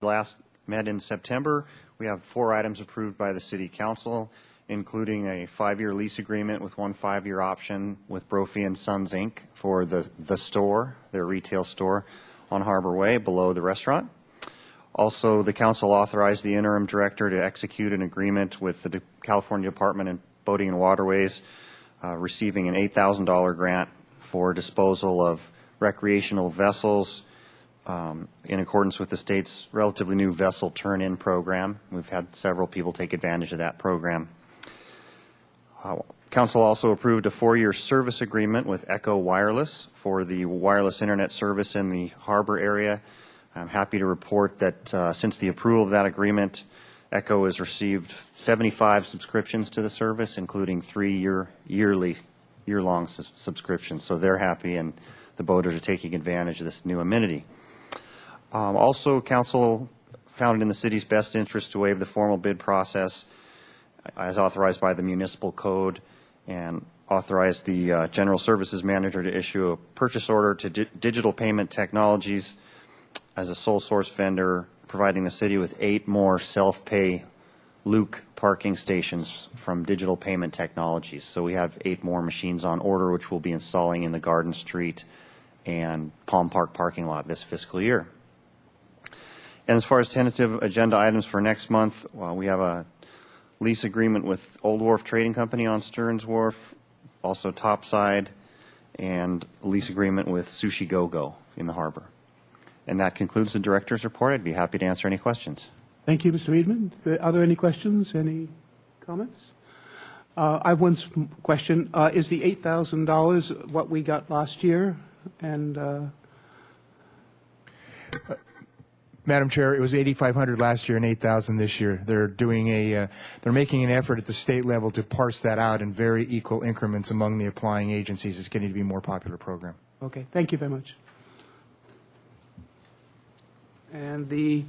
last met in September. We have 4 items approved by the City Council, including a 5-year lease agreement with 1 5-year option with Brophy and Sons, Inc. for the store, their retail store on Harbor Way below the restaurant. Also, the Council authorized the interim director to execute an agreement with the California Department of Boating and Waterways, receiving an $8,000 grant for disposal of recreational vessels in accordance with the state's relatively new vessel turn-in program. We've had several people take advantage of that program. Council also approved a 4-year service agreement with Echo Wireless for the wireless internet service in the harbor area. I'm happy to report that since the approval of that agreement, Echo has received 75 subscriptions to the service, including 3 year-long subscriptions. So they're happy, and the boaters are taking advantage of this new amenity. Also, Council found it in the city's best interest to waive the formal bid process as authorized by the municipal code, and authorized the General Services Manager to issue a purchase order to Digital Payment Technologies as a sole source vendor, providing the city with 8 more self-pay Luke parking stations from Digital Payment Technologies. So we have 8 more machines on order, which we'll be installing in the Garden Street and Palm Park parking lot this fiscal year. And as far as tentative agenda items for next month, we have a lease agreement with Old Wharf Trading Company on Stearns Wharf, also Topside, and a lease agreement with Sushi Go-Go in the harbor. And that concludes the director's report. I'd be happy to answer any questions. Thank you, Mr. Reedman. Are there any questions, any comments? I have one question. Is the $8,000 what we got last year? And Madam Chair, it was $8,500 last year and $8,000 this year. They're doing they're making an effort at the state level to parse that out in very equal increments among the applying agencies. It's getting to be a more popular program. okay, thank you very much. And the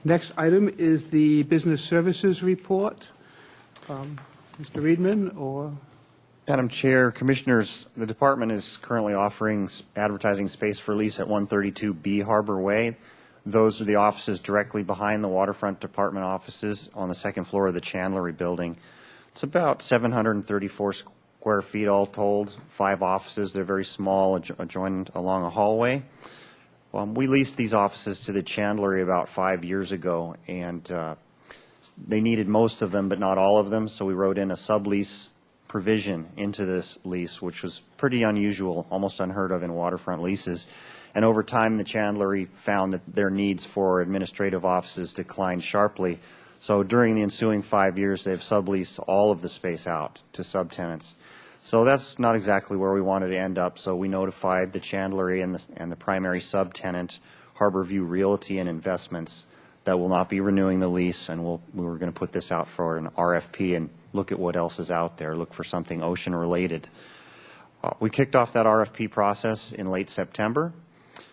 next item is the Business Services Report. Mr. Reedman, or? Madam Chair, Commissioners, the Department is currently offering advertising space for lease at 132B Harbor Way. Those are the offices directly behind the Waterfront Department offices on the 2nd floor of the Chandlery building. It's about 734 square feet all told, 5 offices. They're very small, adjoined along a hallway. We leased these offices to the Chandlery about 5 years ago, and they needed most of them, but not all of them, so we wrote in a sublease provision into this lease, which was pretty unusual, almost unheard of in waterfront leases. And over time, the Chandlery found that their needs for administrative offices declined sharply. So during the ensuing 5 years, they've subleased all of the space out to subtenants. So that's not exactly where we wanted to end up. So we notified the Chandlery and the primary subtenant, Harborview Realty and Investments, that will not be renewing the lease, and we were going to put this out for an RFP and look at what else is out there, look for something ocean-related. We kicked off that RFP process in late September.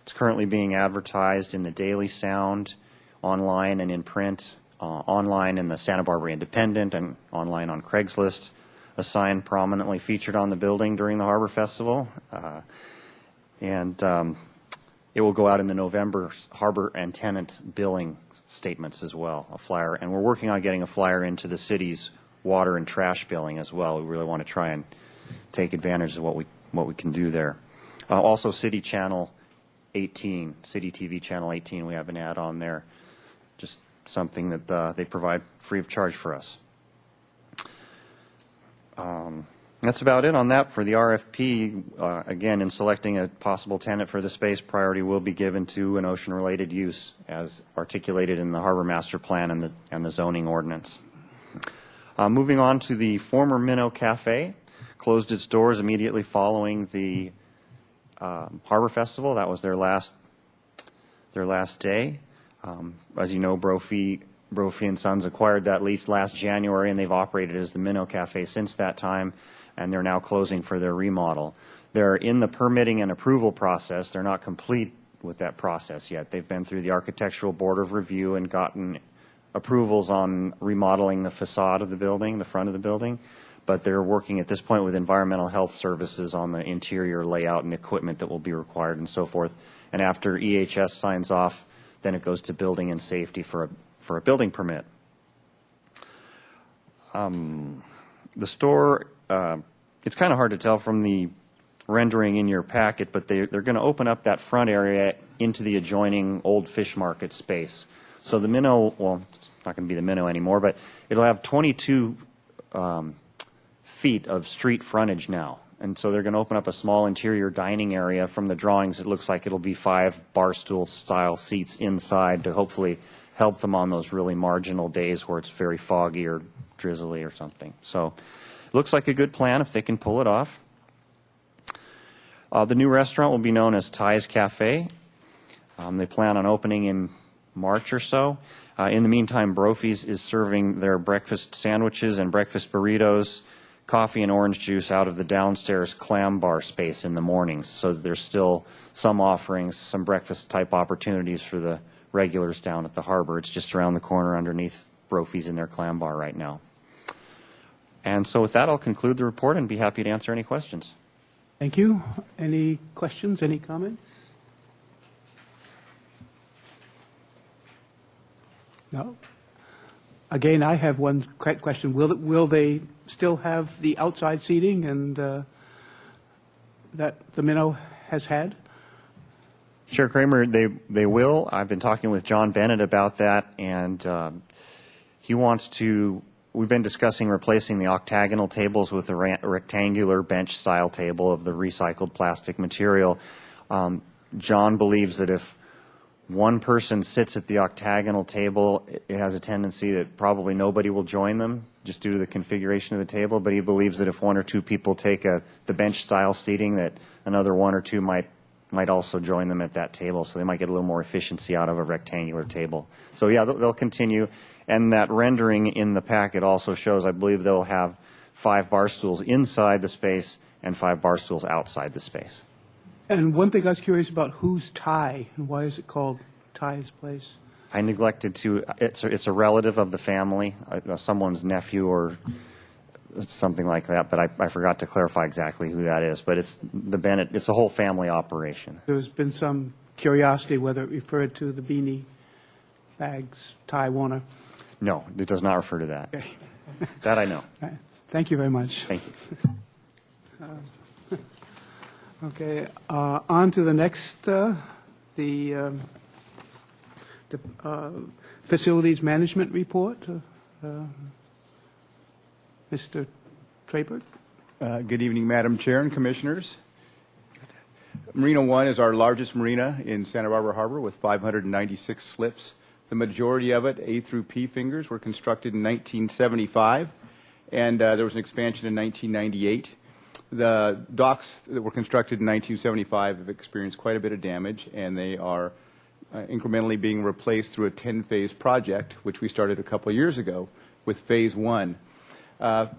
It's currently being advertised in the Daily Sound, online and in print, online in the Santa Barbara Independent, and online on Craigslist. A sign prominently featured on the building during the Harbor Festival. And it will go out in the November Harbor and Tenant billing statements as well, a flyer. And we're working on getting a flyer into the city's water and trash billing as well. We really want to try and take advantage of what we can do there. Also, City Channel 18, City TV Channel 18, we have an ad on there. Just something that they provide free of charge for us. That's about it on that. For the RFP, again, in selecting a possible tenant for the space, priority will be given to an ocean-related use as articulated in the Harbor Master Plan and the zoning ordinance. Moving on to the former Minnow Cafe, closed its doors immediately following the Harbor Festival. That was their last day. As you know, Brophy and Sons acquired that lease last January, and they've operated as the Minnow Cafe since that time, and they're now closing for their remodel. They're in the permitting and approval process. They're not complete with that process yet. They've been through the Architectural Board of Review and gotten approvals on remodeling the facade of the building, the front of the building, but they're working at this point with Environmental Health Services on the interior layout and equipment that will be required and so forth. And after EHS signs off then it goes to building and safety for a building permit. The store, it's kind of hard to tell from the rendering in your packet, but they're going to open up that front area into the adjoining old fish market space. So the minnow, well, it's not going to be the minnow anymore, but it'll have 22 feet of street frontage now. And so they're going to open up a small interior dining area. From the drawings, it looks like it'll be 5 bar stool style seats inside to hopefully help them on those really marginal days where it's very foggy or drizzly or something. So it looks like a good plan if they can pull it off. The new restaurant will be known as Ty's Cafe. They plan on opening in March or so. In the meantime, Brophy's is serving their breakfast sandwiches and breakfast burritos, coffee and orange juice out of the downstairs clam bar space in the mornings. So there's still some offerings, some breakfast type opportunities for the regulars down at the harbor. It's just around the corner underneath Brophy's in their clam bar right now. And so with that, I'll conclude the report and be happy to answer any questions. Thank you. Any questions, any comments? No? Again, I have one question. Will they still have the outside seating and that the Minnow has had? Chair Kramer, they will. I've been talking with John Bennett about that, and he wants to. We've been discussing replacing the octagonal tables with a rectangular bench-style table of the recycled plastic material. John believes that if one person sits at the octagonal table, it has a tendency that probably nobody will join them just due to the configuration of the table, but he believes that if 1 or 2 people take the bench-style seating, that another 1 or 2 might also join them at that table, so they might get a little more efficiency out of a rectangular table. So yeah, they'll continue. And that rendering in the packet also shows, I believe they'll have 5 bar stools inside the space and 5 bar stools outside the space. And one thing I was curious about, who's Ty, and why is it called Ty's Place? I neglected to, it's a relative of the family, someone's nephew or something like that, but I forgot to clarify exactly who that is. But it's the Bennett, it's a whole family operation. There's been some curiosity whether it referred to the beanie bags, Ty Warner. No, it does not refer to that. Okay. That I know. All right. Thank you very much. Thank you. Okay, on to the next, the Facilities Management Report. Mr. Trapert. Good evening, Madam Chair and Commissioners. Marina 1 is our largest marina in Santa Barbara Harbor with 596 slips. The majority of it, A through P fingers, were constructed in 1975, and there was an expansion in 1998. The docks that were constructed in 1975 have experienced quite a bit of damage, and they are incrementally being replaced through a 10-phase project, which we started a couple of years ago with Phase 1.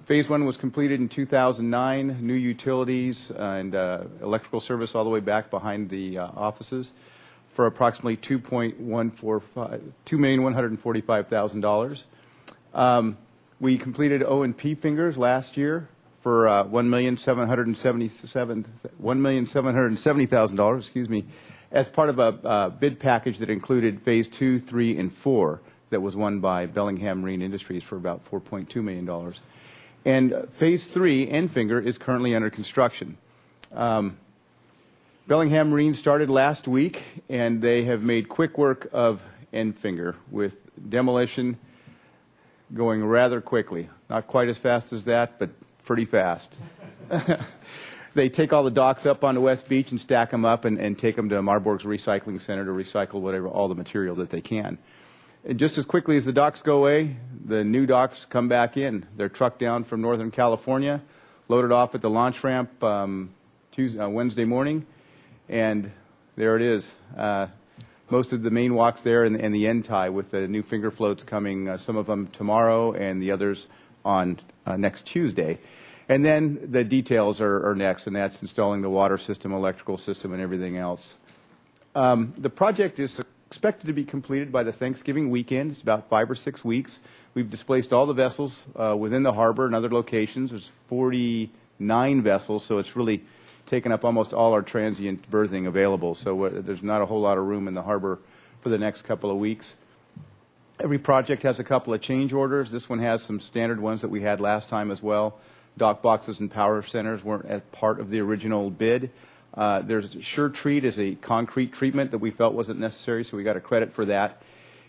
Phase 1 was completed in 2009, new utilities and electrical service all the way back behind the offices for approximately $2,145,000. We completed O&P fingers last year for $1,770,000, excuse me, as part of a bid package that included Phase 2, 3, and 4 that was won by Bellingham Marine Industries for about $4.2 million. And Phase 3, Enfinger, is currently under construction. Bellingham Marine started last week, and they have made quick work of Enfinger with demolition going rather quickly. Not quite as fast as that, but pretty fast. They take all the docks up onto West Beach and stack them up and take them to Marburg's Recycling Center to recycle whatever, all the material that they can. And just as quickly as the docks go away, the new docks come back in. They're trucked down from Northern California, loaded off at the launch ramp Wednesday morning, and there it is. Most of the main walks there and the end tie with the new finger floats coming, some of them tomorrow and the others on next Tuesday. And then the details are next, and that's installing the water system, electrical system, and everything else. The project is expected to be completed by the Thanksgiving weekend. It's about 5 or 6 weeks. We've displaced all the vessels within the harbor and other locations. There's 49 vessels, so it's really taken up almost all our transient berthing available. So there's not a whole lot of room in the harbor for the next couple of weeks. Every project has a couple of change orders. This one has some standard ones that we had last time as well. Dock boxes and power centers weren't as part of the original bid. There's SureTreat is a concrete treatment that we felt wasn't necessary, so we got a credit for that.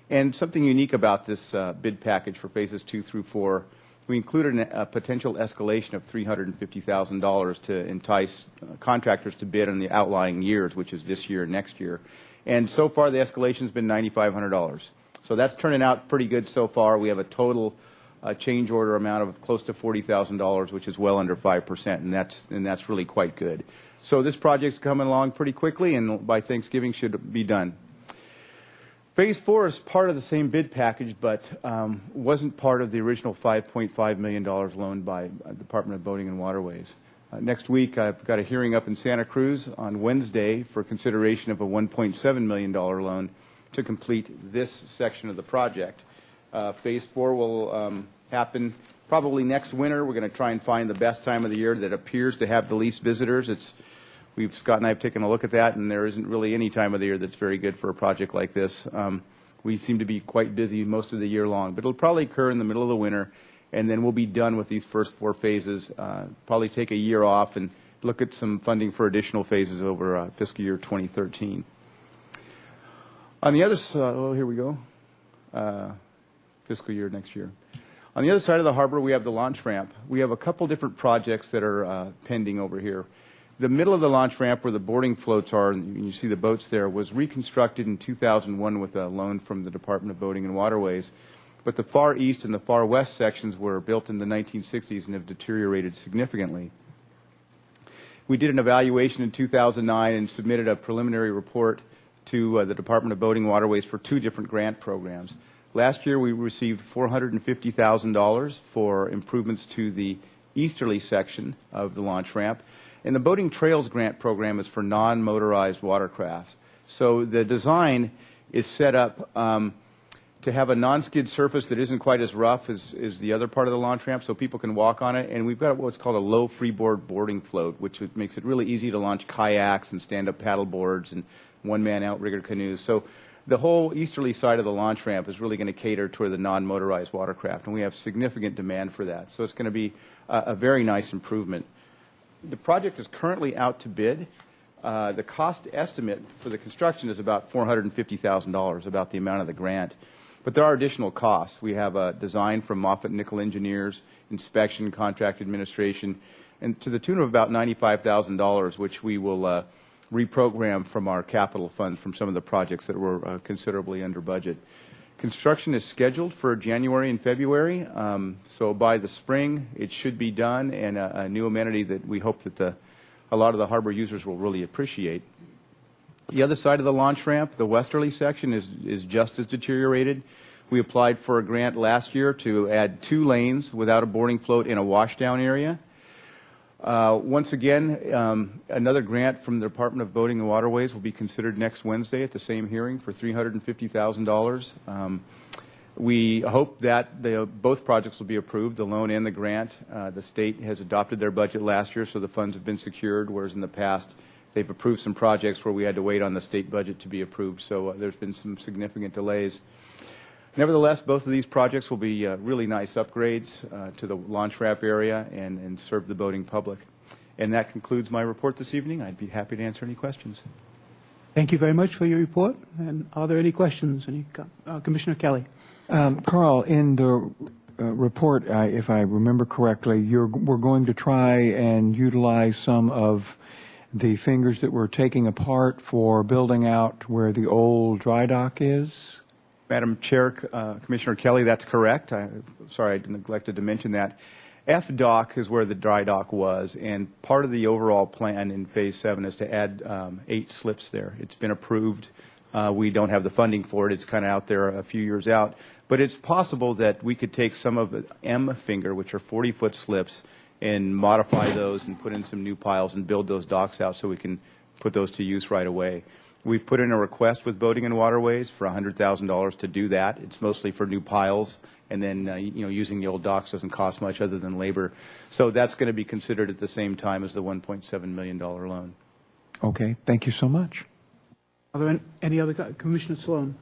And something unique about this bid package for phases 2 through 4, we included a potential escalation of $350,000 to entice contractors to bid in the outlying years, which is this year and next year. And so far, the escalation has been $9,500. So that's turning out pretty good so far. We have a total change order amount of close to $40,000, which is well under 5%, and that's really quite good. So this project's coming along pretty quickly, and by Thanksgiving should be done. Phase 4 is part of the same bid package, but wasn't part of the original $5.5 million loaned by Department of Boating and Waterways. Next week, I've got a hearing up in Santa Cruz on Wednesday for consideration of a $1.7 million loan to complete this section of the project. Phase 4 will happen probably next winter. We're going to try and find the best time of the year that appears to have the least visitors. Scott and I have taken a look at that, and there isn't really any time of the year that's very good for a project like this. We seem to be quite busy most of the year long, but it'll probably occur in the middle of the winter, and then we'll be done with these first 4 phases, probably take a year off and look at some funding for additional phases over fiscal year 2013. On the other side, here we go, fiscal year next year. On the other side of the harbor, we have the launch ramp. We have a couple different projects that are pending over here. The middle of the launch ramp where the boarding floats are, and you see the boats there, was reconstructed in 2001 with a loan from the Department of Boating and Waterways. But the far east and the far west sections were built in the 1960s and have deteriorated significantly. We did an evaluation in 2009 and submitted a preliminary report to the Department of Boating and Waterways for 2 different grant programs. Last year, we received $450,000 for improvements to the easterly section of the launch ramp. And the Boating Trails Grant Program is for non-motorized watercraft. So the design is set up to have a non-skid surface that isn't quite as rough as the other part of the launch ramp, so people can walk on it. And we've got what's called a low freeboard boarding float, which makes it really easy to launch kayaks and stand-up paddle boards and one-man outrigger canoes. So the whole easterly side of the launch ramp is really going to cater toward the non-motorized watercraft, and we have significant demand for that. So it's going to be a very nice improvement. The project is currently out to bid. The cost estimate for the construction is about $450,000, about the amount of the grant. But there are additional costs. We have a design from Moffatt Nickel Engineers, inspection, contract administration, and to the tune of about $95,000, which we will reprogram from our capital funds from some of the projects that were considerably under budget. Construction is scheduled for January and February, so by the spring it should be done, and a new amenity that we hope that a lot of the harbor users will really appreciate. The other side of the launch ramp, the westerly section, is just as deteriorated. We applied for a grant last year to add 2 lanes without a boarding float in a washdown area. Once again, another grant from the Department of Boating and Waterways will be considered next Wednesday at the same hearing for $350,000. We hope that both projects will be approved, the loan and the grant. The state has adopted their budget last year, so the funds have been secured, whereas in the past they've approved some projects where we had to wait on the state budget to be approved, so there's been some significant delays. Nevertheless, both of these projects will be really nice upgrades to the launch ramp area and serve the boating public. And that concludes my report this evening. I'd be happy to answer any questions. Thank you very much for your report. And are there any questions? Commissioner Kelly. Carl, in the report, if I remember correctly, we're going to try and utilize some of the fingers that we're taking apart for building out where the old dry dock is? Madam Chair, Commissioner Kelly, that's correct. Sorry, I neglected to mention that. FDock is where the dry dock was, and part of the overall plan in Phase 7 is to add 8 slips there. It's been approved. We don't have the funding for it. It's kind of out there a few years out. But it's possible that we could take some of the M finger, which are 40-foot slips, and modify those and put in some new piles and build those docks out so we can put those to use right away. We've put in a request with Boating and Waterways for $100,000 to do that. It's mostly for new piles, and then using the old docks doesn't cost much other than labor. So that's going to be considered at the same time as the $1.7 million loan. Okay, thank you so much. Are there any other, Commissioner Sloan?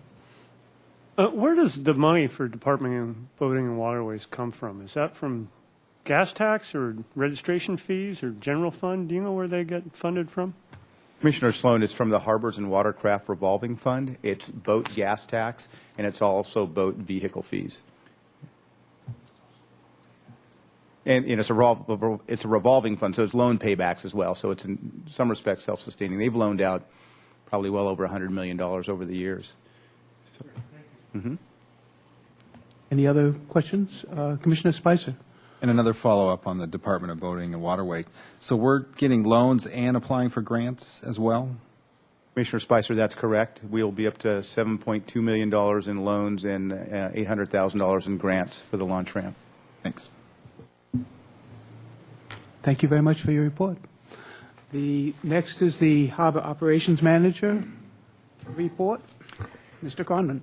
Where does the money for Department of Boating and Waterways come from? Is that from gas tax or registration fees or general fund? Do you know where they get funded from? Commissioner Sloan, it's from the Harbors and Watercraft Revolving Fund. It's boat gas tax, and it's also boat vehicle fees. And it's a revolving fund, so it's loan paybacks as well. So it's in some respects self-sustaining. They've loaned out probably well over $100 million over the years. Any other questions? Commissioner Spicer? And another follow-up on the Department of Boating and Waterway. So we're getting loans and applying for grants as well? Commissioner Spicer, that's correct. We'll be up to $7.2 million in loans and $800,000 in grants for the launch ramp. Thanks. Thank you very much for your report. The next is the Harbor Operations Manager report. Mr. Conlon.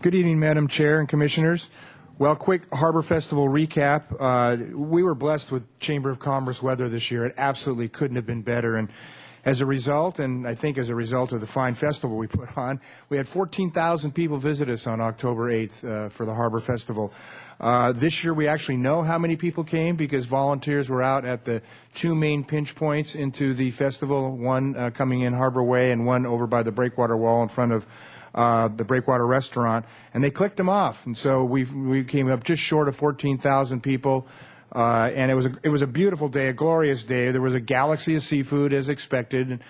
Good evening, Madam Chair and Commissioners. Well, quick Harbor Festival recap. We were blessed with Chamber of Commerce weather this year. It absolutely couldn't have been better. And as a result, and I think as a result of the fine festival we put on, we had 14,000 people visit us on October 8th for the Harbor Festival. This year we actually know how many people came because volunteers were out at the two main pinch points into the festival, one coming in Harbor Way and one over by the Breakwater Wall in front of the Breakwater Restaurant, and they clicked them off. And so we came up just short of 14,000 people. And it was a beautiful day, a glorious day. There was a galaxy of seafood as expected,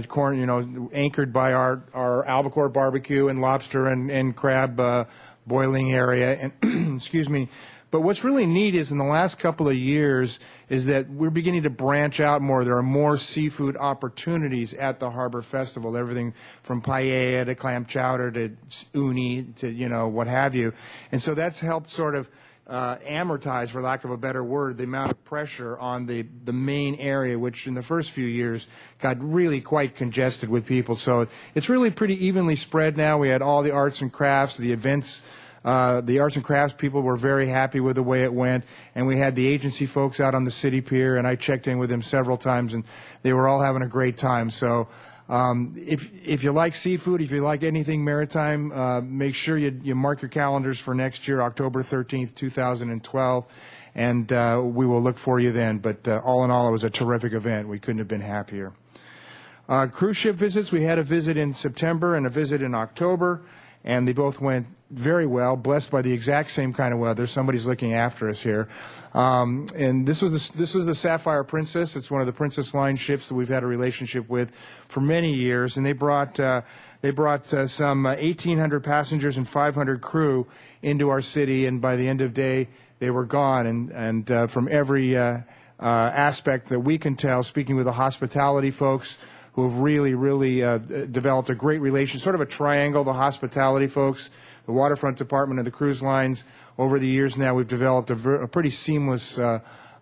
corn, anchored by our albacore barbecue and lobster and crab boiling area. And excuse me. But what's really neat is in the last couple of years is that we're beginning to branch out more. There are more seafood opportunities at the Harbor Festival, everything from paella to clam chowder to uni to, what have you. And so that's helped sort of amortize, for lack of a better word, the amount of pressure on the main area, which in the first few years got really quite congested with people. So it's really pretty evenly spread now. We had all the arts and crafts, the events. The arts and crafts people were very happy with the way it went, and we had the agency folks out on the city pier, and I checked in with them several times, and they were all having a great time. So if you like seafood, if you like anything maritime, make sure you mark your calendars for next year, October 13th, 2012, and we will look for you then. But all in all, it was a terrific event. We couldn't have been happier. Cruise ship visits, we had a visit in September and a visit in October, and they both went very well, blessed by the exact same kind of weather. Somebody's looking after us here. And this was the Sapphire Princess. It's one of the Princess Line ships that we've had a relationship with for many years. And they brought some 1,800 passengers and 500 crew into our city. And by the end of the day, they were gone. And from every aspect that we can tell, speaking with the hospitality folks, who have really developed a great relationship, sort of a triangle, the hospitality folks, the waterfront department, and the cruise lines. Over the years now, we've developed a pretty seamless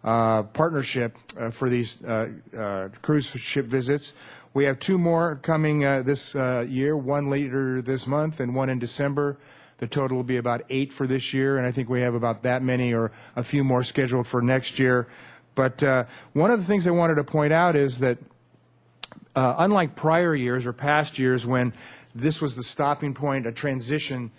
partnership for these cruise ship visits. We have two more coming this year, one later this month and one in December. The total will be about 8 for this year, and I think we have about that many or a few more scheduled for next year. But one of the things I wanted to point out is that unlike prior years or past years when this was the stopping point, a transition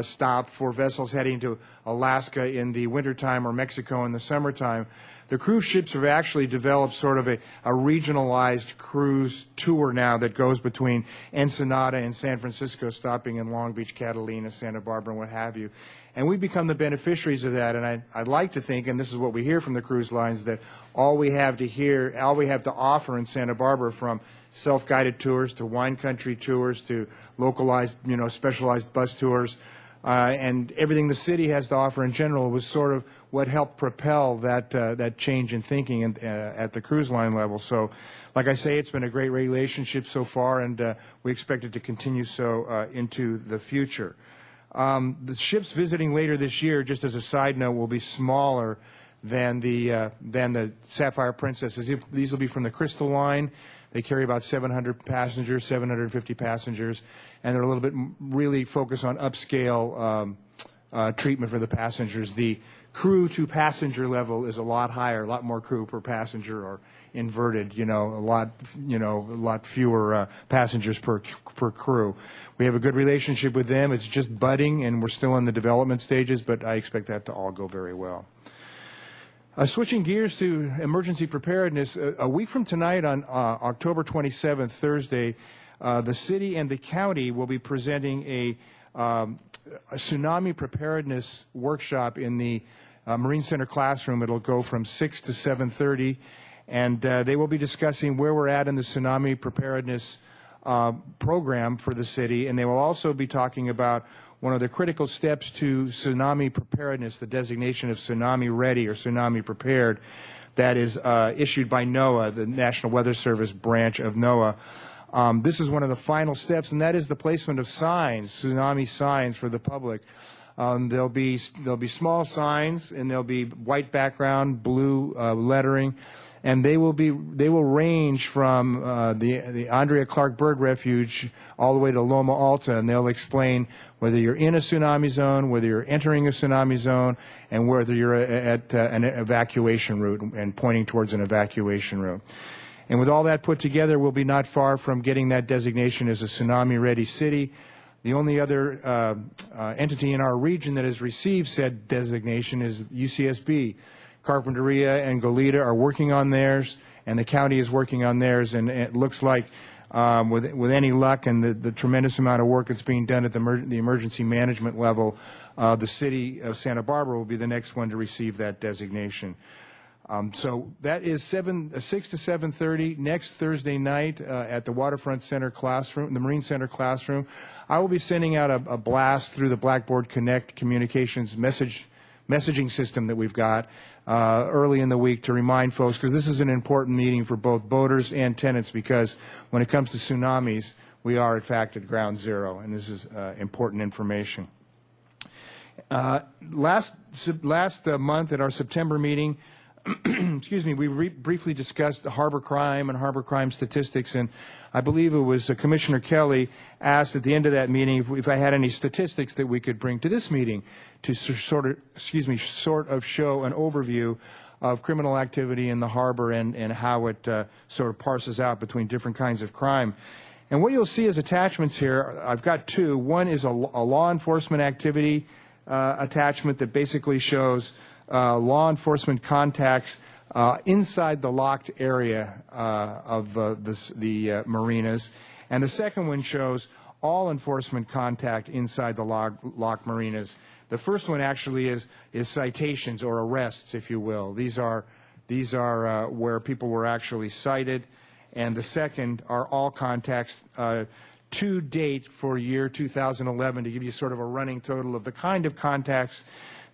stop for vessels heading to Alaska in the wintertime or Mexico in the summertime, the cruise ships have actually developed sort of a regionalized cruise tour now that goes between Ensenada and San Francisco, stopping in Long Beach, Catalina, Santa Barbara, and what have you. And we've become the beneficiaries of that. And I'd like to think, and this is what we hear from the cruise lines, that all we have to offer in Santa Barbara, from self-guided tours to wine country tours to localized, specialized bus tours, and everything the city has to offer in general, was sort of what helped propel that change in thinking at the cruise line level. So, like I say, it's been a great relationship so far, and we expect it to continue so into the future. The ships visiting later this year, just as a side note, will be smaller than the Sapphire Princess. These will be from the Crystal Line. They carry about 700 passengers, 750 passengers, and they're a little bit really focused on upscale treatment for the passengers. The crew to passenger level is a lot higher, a lot more crew per passenger, or inverted, a lot fewer passengers per crew. We have a good relationship with them. It's just budding, and we're still in the development stages, but I expect that to all go very well. Switching gears to emergency preparedness, a week from tonight on October 27th, Thursday, the city and the county will be presenting a tsunami preparedness workshop in the Marine Center classroom. It'll go from 6 to 7:30, and they will be discussing where we're at in the tsunami preparedness program for the city, and they will also be talking about one of the critical steps to tsunami preparedness, the designation of tsunami ready or tsunami prepared, that is issued by NOAA, the National Weather Service branch of NOAA. This is one of the final steps, and that is the placement of signs, tsunami signs for the public. There'll be small signs, and there'll be white background, blue lettering, and they will range from the Andrea Clark Bird Refuge all the way to Loma Alta, and they'll explain whether you're in a tsunami zone, whether you're entering a tsunami zone, and whether you're at an evacuation route and pointing towards an evacuation route. And with all that put together, we'll be not far from getting that designation as a tsunami-ready city. The only other entity in our region that has received said designation is UCSB. Carpinteria and Goleta are working on theirs, and the county is working on theirs, and it looks like with any luck and the tremendous amount of work that's being done at the emergency management level, the city of Santa Barbara will be the next one to receive that designation. So that is 6 to 7:30 next Thursday night at the Waterfront Center classroom, the Marine Center classroom. I will be sending out a blast through the Blackboard Connect communications messaging system that we've got early in the week to remind folks, because this is an important meeting for both boaters and tenants, because when it comes to tsunamis, we are in fact at ground zero, and this is important information. Last month at our September meeting, excuse me, we briefly discussed harbor crime and harbor crime statistics, and I believe it was Commissioner Kelly asked at the end of that meeting if I had any statistics that we could bring to this meeting to sort of show an overview of criminal activity in the harbor and how it sort of parses out between different kinds of crime. And what you'll see as attachments here, I've got two. One is a law enforcement activity attachment that basically shows law enforcement contacts inside the locked area of the marinas. And the second one shows all enforcement contact inside the locked marinas. The first one actually is citations or arrests, if you will. These are where people were actually cited. And the second are all contacts to date for year 2011, to give you sort of a running total of the kind of contacts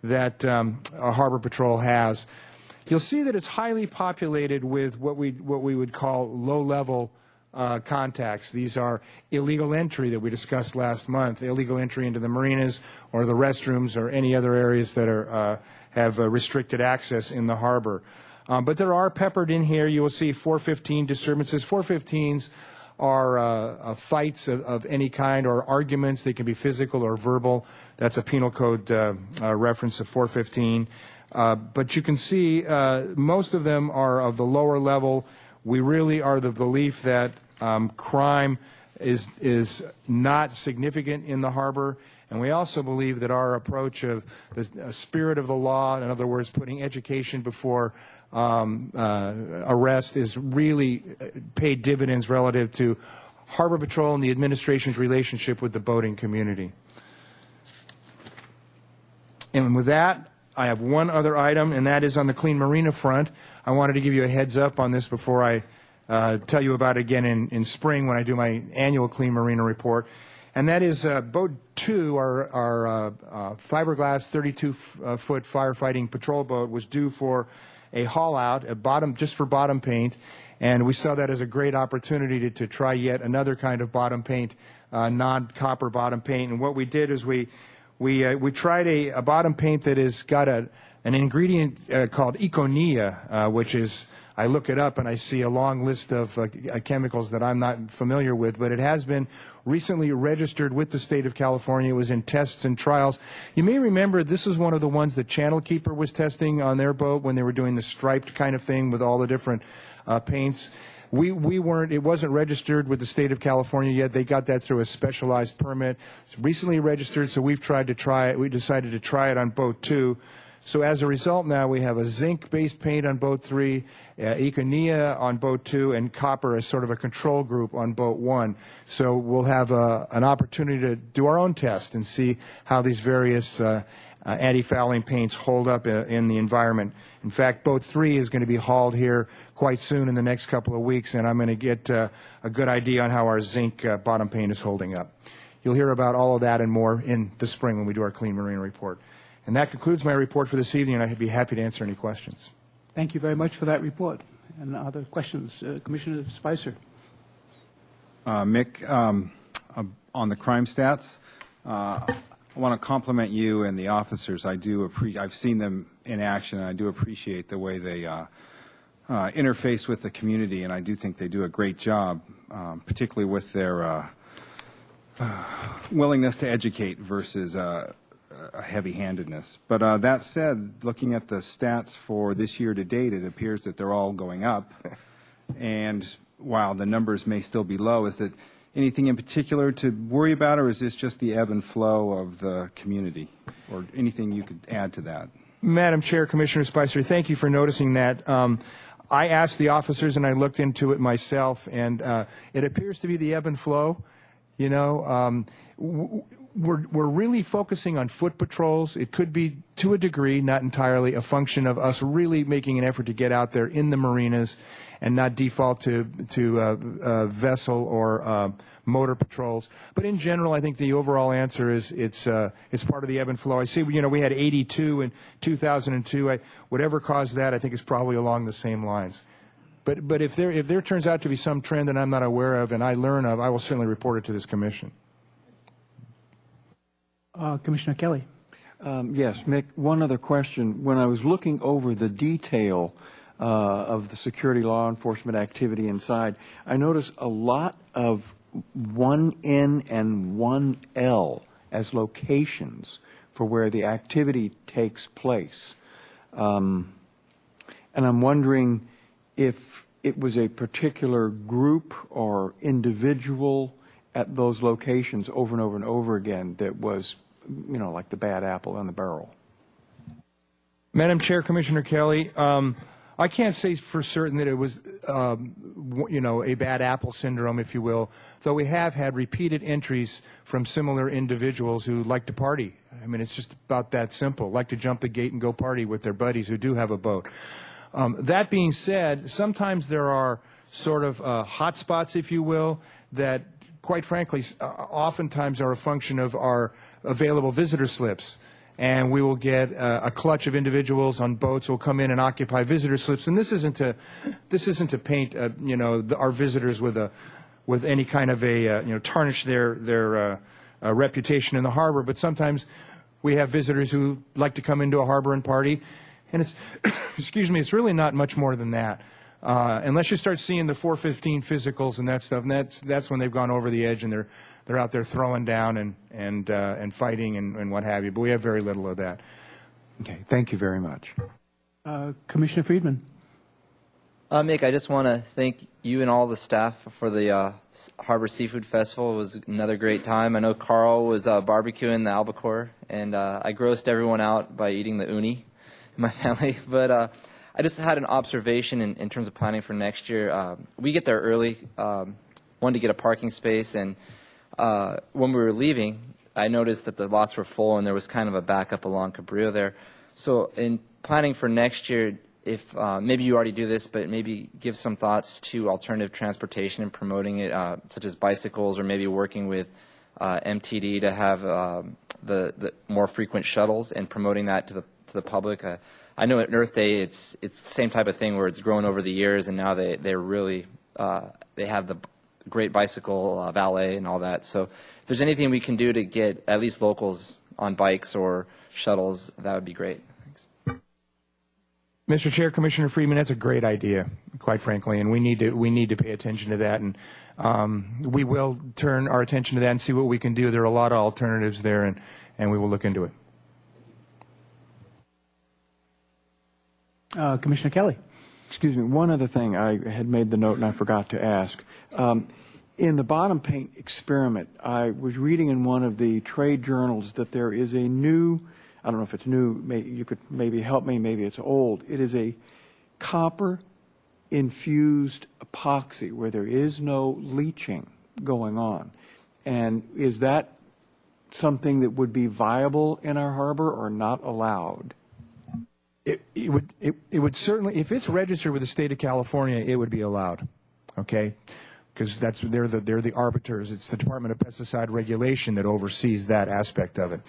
that Harbor Patrol has. You'll see that it's highly populated with what we would call low-level contacts. These are illegal entry that we discussed last month, illegal entry into the marinas or the restrooms or any other areas that have restricted access in the harbor. But there are peppered in here. You will see 415 disturbances. 415s are fights of any kind or arguments. They can be physical or verbal. That's a penal code reference of 415. But you can see most of them are of the lower level. We really are the belief that crime is not significant in the harbor. And we also believe that our approach of the spirit of the law, in other words, putting education before arrest, is really paid dividends relative to Harbor Patrol and the administration's relationship with the boating community. And with that, I have one other item, and that is on the Clean Marina front. I wanted to give you a heads up on this before I tell you about it again in spring when I do my annual Clean Marina report. And that is Boat 2, our fiberglass 32-foot firefighting patrol boat, was due for a haul out, just for bottom paint. And we saw that as a great opportunity to try yet another kind of bottom paint, non-copper bottom paint. And what we did is we tried a bottom paint that has got an ingredient called Econia, which is, I look it up and I see a long list of chemicals that I'm not familiar with, but it has been recently registered with the state of California. It was in tests and trials. You may remember this is one of the ones that Channel Keeper was testing on their boat when they were doing the striped kind of thing with all the different paints. We weren't, it wasn't registered with the state of California yet. They got that through a specialized permit. It's recently registered, so we decided to try it on boat 2. So as a result now we have a zinc-based paint on boat 3, Econia on boat 2, and copper as sort of a control group on boat 1. So we'll have an opportunity to do our own test and see how these various anti-fouling paints hold up in the environment. In fact, boat 3 is going to be hauled here quite soon in the next couple of weeks, and I'm going to get a good idea on how our zinc bottom paint is holding up. You'll hear about all of that and more in the spring when we do our Clean Marine report. And that concludes my report for this evening, and I'd be happy to answer any questions. Thank you very much for that report. And other questions? Commissioner Spicer. Mick, on the crime stats, I want to compliment you and the officers. I've seen them in action, and I do appreciate the way they interface with the community, and I do think they do a great job, particularly with their willingness to educate versus a heavy-handedness. But that said, looking at the stats for this year to date, it appears that they're all going up. And while the numbers may still be low, is that anything in particular to worry about, or is this just the ebb and flow of the community? Or anything you could add to that? Madam Chair, Commissioner Spicer, thank you for noticing that. I asked the officers, and I looked into it myself, and it appears to be the ebb and flow. You know, we're really focusing on foot patrols. It could be, to a degree, not entirely, a function of us really making an effort to get out there in the marinas and not default to vessel or motor patrols. But in general, I think the overall answer is it's part of the ebb and flow. I see, you know, we had 82 in 2002. Whatever caused that, I think is probably along the same lines. But if there turns out to be some trend that I'm not aware of and I learn of, I will certainly report it to this commission. Commissioner Kelly. Yes, Mick, one other question. When I was looking over the detail of the security law enforcement activity inside, I noticed a lot of 1N and 1L as locations for where the activity takes place. And I'm wondering if it was a particular group or individual at those locations over and over and over again that was, you know, like the bad apple in the barrel. Madam Chair, Commissioner Kelly, I can't say for certain that it was, you know, a bad apple syndrome, if you will, though we have had repeated entries from similar individuals who like to party. I mean, it's just about that simple, like to jump the gate and go party with their buddies who do have a boat. That being said, sometimes there are sort of hot spots, if you will, that, quite frankly, oftentimes are a function of our available visitor slips. And we will get a clutch of individuals on boats who will come in and occupy visitor slips. And this isn't to paint, you know, our visitors with any kind of a, you know, tarnish their reputation in the harbor. But sometimes we have visitors who like to come into a harbor and party. And it's, excuse me, it's really not much more than that. Unless you start seeing the 415 physicals and that stuff, and that's when they've gone over the edge and they're out there throwing down and fighting and what have you. But we have very little of that. Okay, thank you very much. Commissioner Friedman. Mick, I just want to thank you and all the staff for the Harbor Seafood Festival. It was another great time. I know Carl was barbecuing the albacore, and I grossed everyone out by eating the uni in my family. But I just had an observation in terms of planning for next year. We get there early, wanted to get a parking space, and when we were leaving, I noticed that the lots were full and there was kind of a backup along Cabrillo there. So in planning for next year, if maybe you already do this, but maybe give some thoughts to alternative transportation and promoting it, such as bicycles, or maybe working with MTD to have the more frequent shuttles and promoting that to the public. I know at Earth Day it's the same type of thing where it's grown over the years, and now they're really they have the great bicycle valet and all that. So if there's anything we can do to get at least locals on bikes or shuttles, that would be great. Thanks. Mr. Chair, Commissioner Friedman, that's a great idea, quite frankly, and we need to pay attention to that, and we will turn our attention to that and see what we can do. There are a lot of alternatives there, and we will look into it. Commissioner Kelly. Excuse me, one other thing. I had made the note and I forgot to ask. In the bottom paint experiment, I was reading in one of the trade journals that there is a new, I don't know if it's new, you could maybe help me, maybe it's old. It is a copper-infused epoxy where there is no leaching going on. And is that something that would be viable in our harbor or not allowed? It would certainly, if it's registered with the state of California, it would be allowed, okay? Because they're the arbiters. It's the Department of Pesticide Regulation that oversees that aspect of it.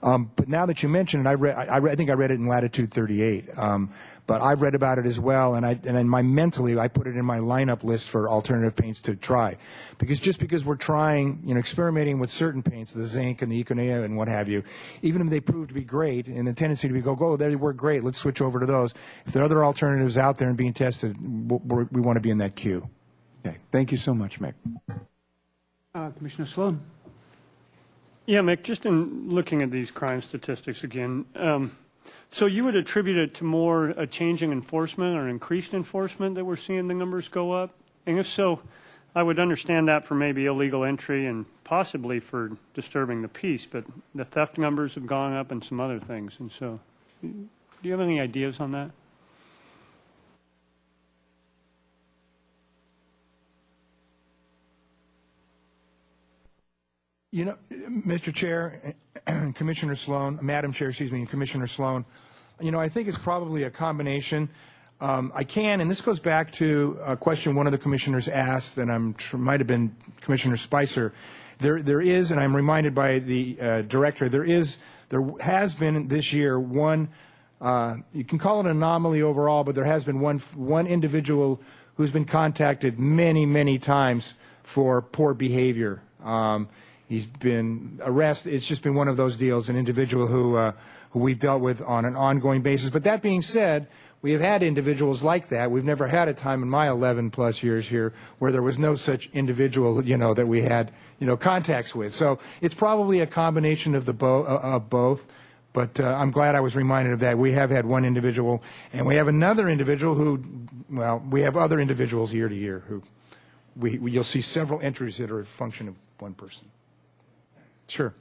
But now that you mention it, I think I read it in Latitude 38. But I've read about it as well, and mentally I put it in my lineup list for alternative paints to try, because we're trying, experimenting with certain paints, the zinc and the Econea and what have you, even if they prove to be great, and the tendency to be go, they work great, let's switch over to those. If there are other alternatives out there and being tested, we want to be in that queue. Okay, thank you so much, Mick. Commissioner Sloan. Yeah, Mick, just in looking at these crime statistics again, so you would attribute it to more a change in enforcement or increased enforcement that we're seeing the numbers go up? And if so, I would understand that for maybe illegal entry and possibly for disturbing the peace, but the theft numbers have gone up and some other things. And so, do you have any ideas on that? Mr. Chair, Commissioner Sloan, Madam Chair, excuse me, and Commissioner Sloan, I think it's probably a combination. And this goes back to a question one of the commissioners asked, and might have been Commissioner Spicer. There is, and I'm reminded by the director, there has been this year one, you can call it an anomaly overall, but there has been one individual who's been contacted many, many times for poor behavior. He's been arrested. It's just been one of those deals, an individual who we've dealt with on an ongoing basis. But that being said, we have had individuals like that. We've never had a time in my 11-plus years here where there was no such individual, that we had, contacts with. So it's probably a combination of both. But I'm glad I was reminded of that. We have had one individual, and we have another individual we have other individuals year to year who you'll see several entries that are a function of one person. Sure.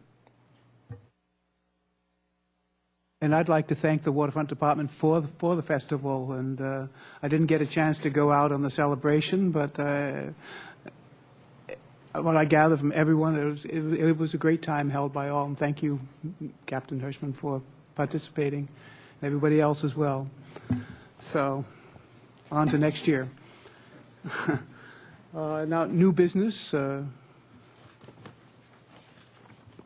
And I'd like to thank the Waterfront Department for the festival. And I didn't get a chance to go out on the celebration, but what I gather from everyone, it was a great time held by all. And thank you, Captain Hirschman, for participating, and everybody else as well. So, on to next year. Now, new business.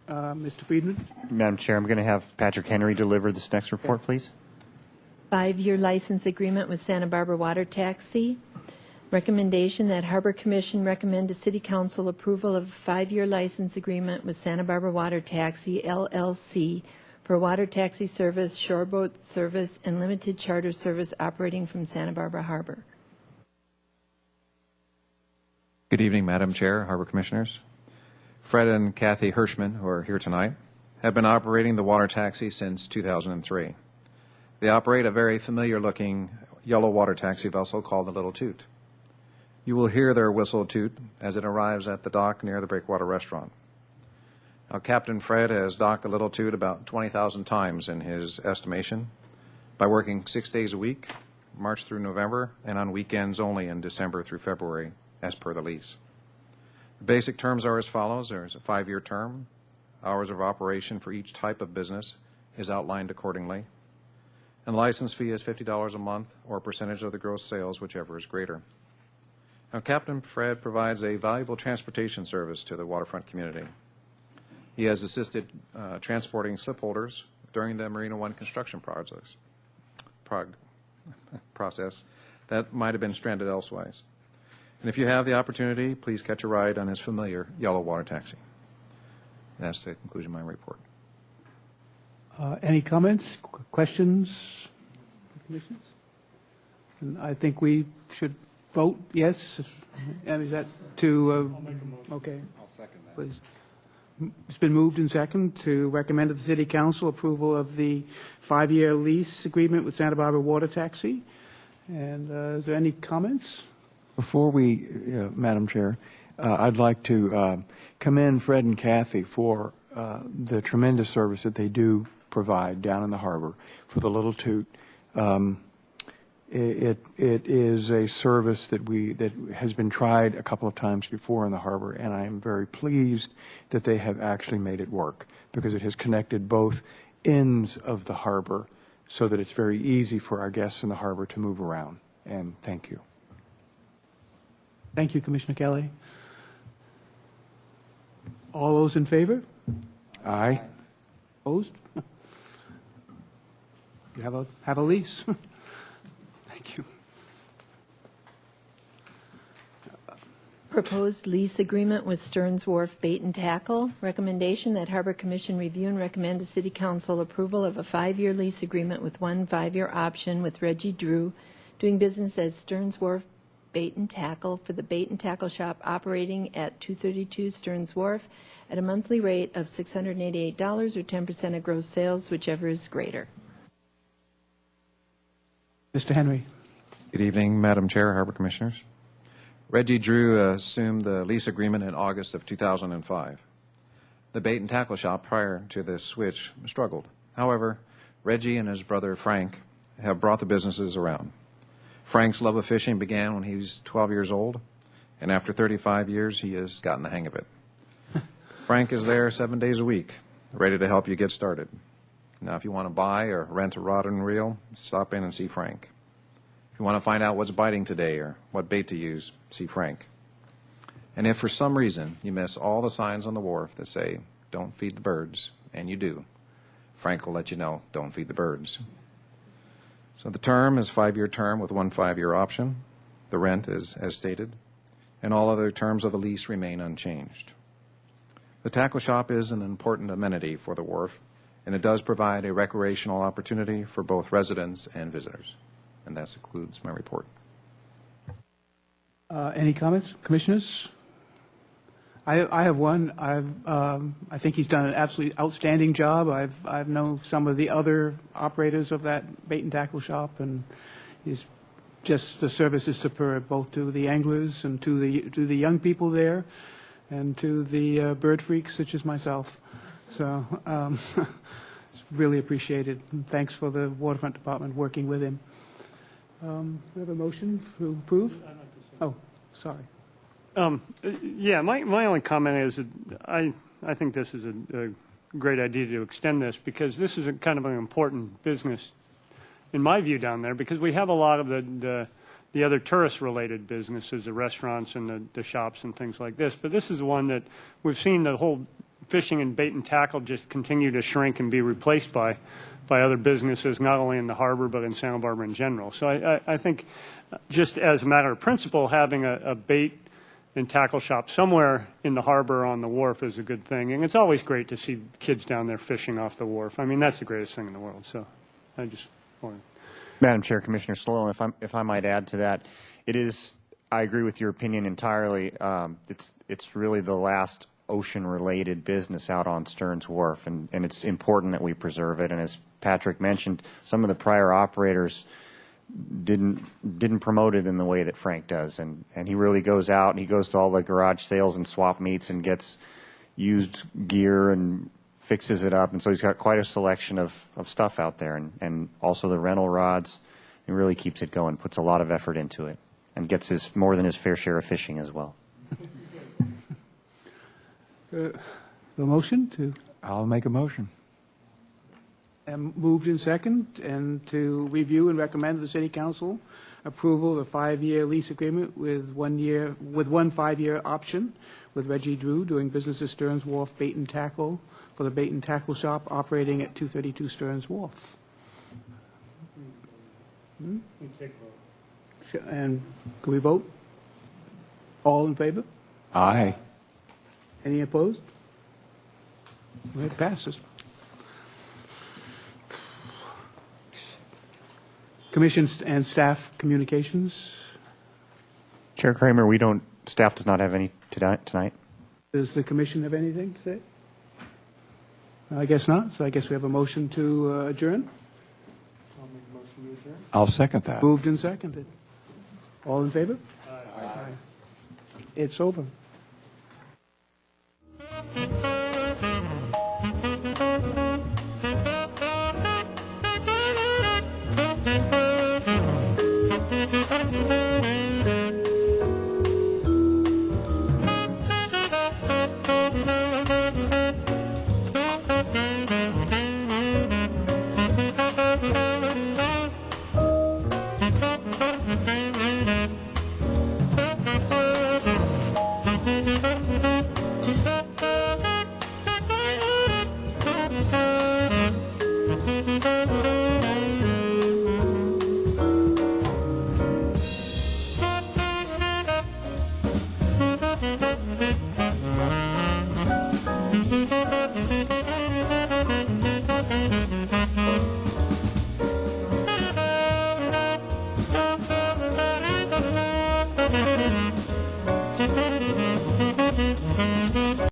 Mr. Friedman. Madam Chair, I'm going to have Patrick Henry deliver this next report, please. 5-year license agreement with Santa Barbara Water Taxi. Recommendation that Harbor Commission recommend to City Council approval of a 5-year license agreement with Santa Barbara Water Taxi, LLC, for water taxi service, shoreboat service, and limited charter service operating from Santa Barbara Harbor. Good evening, Madam Chair, Harbor Commissioners. Fred and Kathy Hirschman, who are here tonight, have been operating the water taxi since 2003. They operate a very familiar-looking yellow water taxi vessel called the Little Toot. You will hear their whistle toot as it arrives at the dock near the Breakwater Restaurant. Now, Captain Fred has docked the Little Toot about 20,000 times in his estimation by working 6 days a week, March through November, and on weekends only in December through February, as per the lease. The basic terms are as follows. There is a 5-year term. Hours of operation for each type of business is outlined accordingly. And the license fee is $50 a month or a percentage of the gross sales, whichever is greater. Now, Captain Fred provides a valuable transportation service to the waterfront community. He has assisted transporting slip holders during the Marina One construction process that might have been stranded elsewhere. And if you have the opportunity, please catch a ride on his familiar yellow water taxi. That's the conclusion of my report. Any comments, questions? And I think we should vote, yes? And is that to, okay. I'll second that. Please. It's been moved and second to recommend to the City Council approval of the 5-year lease agreement with Santa Barbara Water Taxi. And is there any comments? Before we, Madam Chair, I'd like to commend Fred and Kathy for the tremendous service that they do provide down in the harbor for the Little Toot. It is a service that has been tried a couple of times before in the harbor, and I am very pleased that they have actually made it work, because it has connected both ends of the harbor so that it's very easy for our guests in the harbor to move around. And thank you. Thank you, Commissioner Kelly. All those in favor? Aye. Opposed? You have a lease. Thank you. Proposed lease agreement with Stearns Wharf Bait and Tackle. Recommendation that Harbor Commission review and recommend to City Council approval of a 5-year lease agreement with one 5-year option with Reggie Drew, doing business as Stearns Wharf Bait and Tackle for the Bait and Tackle Shop operating at 232 Stearns Wharf at a monthly rate of $688 or 10% of gross sales, whichever is greater. Mr. Henry. Good evening, Madam Chair, Harbor Commissioners. Reggie Drew assumed the lease agreement in August of 2005. The bait and tackle shop prior to this switch struggled. However, Reggie and his brother Frank have brought the businesses around. Frank's love of fishing began when he was 12 years old, and after 35 years, he has gotten the hang of it. Frank is there 7 days a week, ready to help you get started. Now, if you want to buy or rent a rod and reel, stop in and see Frank. If you want to find out what's biting today or what bait to use, see Frank. And if for some reason you miss all the signs on the wharf that say, don't feed the birds, and you do, Frank will let you know, don't feed the birds. So the term is 5-year term with one 5-year option. The rent is as stated, and all other terms of the lease remain unchanged. The tackle shop is an important amenity for the wharf, and it does provide a recreational opportunity for both residents and visitors. And that concludes my report. Any comments, commissioners? I have one. I think he's done an absolutely outstanding job. I've known some of the other operators of that bait and tackle shop, and he's just, the service is superb, both to the anglers and to the young people there, and to the bird freaks such as myself. So it's really appreciated. And thanks for the Waterfront Department working with him. We have a motion to approve? Oh, sorry. Yeah, my only comment is that I think this is a great idea to extend this, because this is a kind of an important business, in my view, down there, because we have a lot of the other tourist-related businesses, the restaurants and the shops and things like this. But this is one that we've seen the whole fishing and bait and tackle just continue to shrink and be replaced by other businesses, not only in the harbor but in Santa Barbara in general. So I think just as a matter of principle, having a bait and tackle shop somewhere in the harbor on the wharf is a good thing. And it's always great to see kids down there fishing off the wharf. I mean, that's the greatest thing in the world. So I just want to... Madam Chair, Commissioner Sloan, if I might add to that, I agree with your opinion entirely. It's really the last ocean-related business out on Stearns Wharf, and it's important that we preserve it. And as Patrick mentioned, some of the prior operators didn't promote it in the way that Frank does, and he really goes out and he goes to all the garage sales and swap meets and gets used gear and fixes it up, and so he's got quite a selection of stuff out there, and also the rental rods. He really keeps it going, puts a lot of effort into it, and gets more than his fair share of fishing as well. The motion to I'll make a motion. moved in second, and to review and recommend to the City Council approval of a 5-year lease agreement with one 5-year option with Reggie Drew, doing business at Stearns Wharf Bait and Tackle for the Bait and Tackle Shop operating at 232 Stearns Wharf. And can we vote? All in favor? Aye. Any opposed? It passes. Commission and staff communications. Chair Kramer, staff does not have any tonight. Does the commission have anything to say? I guess not, so I guess we have a motion to adjourn. I'll second that. Moved and seconded. All in favor? Aye. It's over.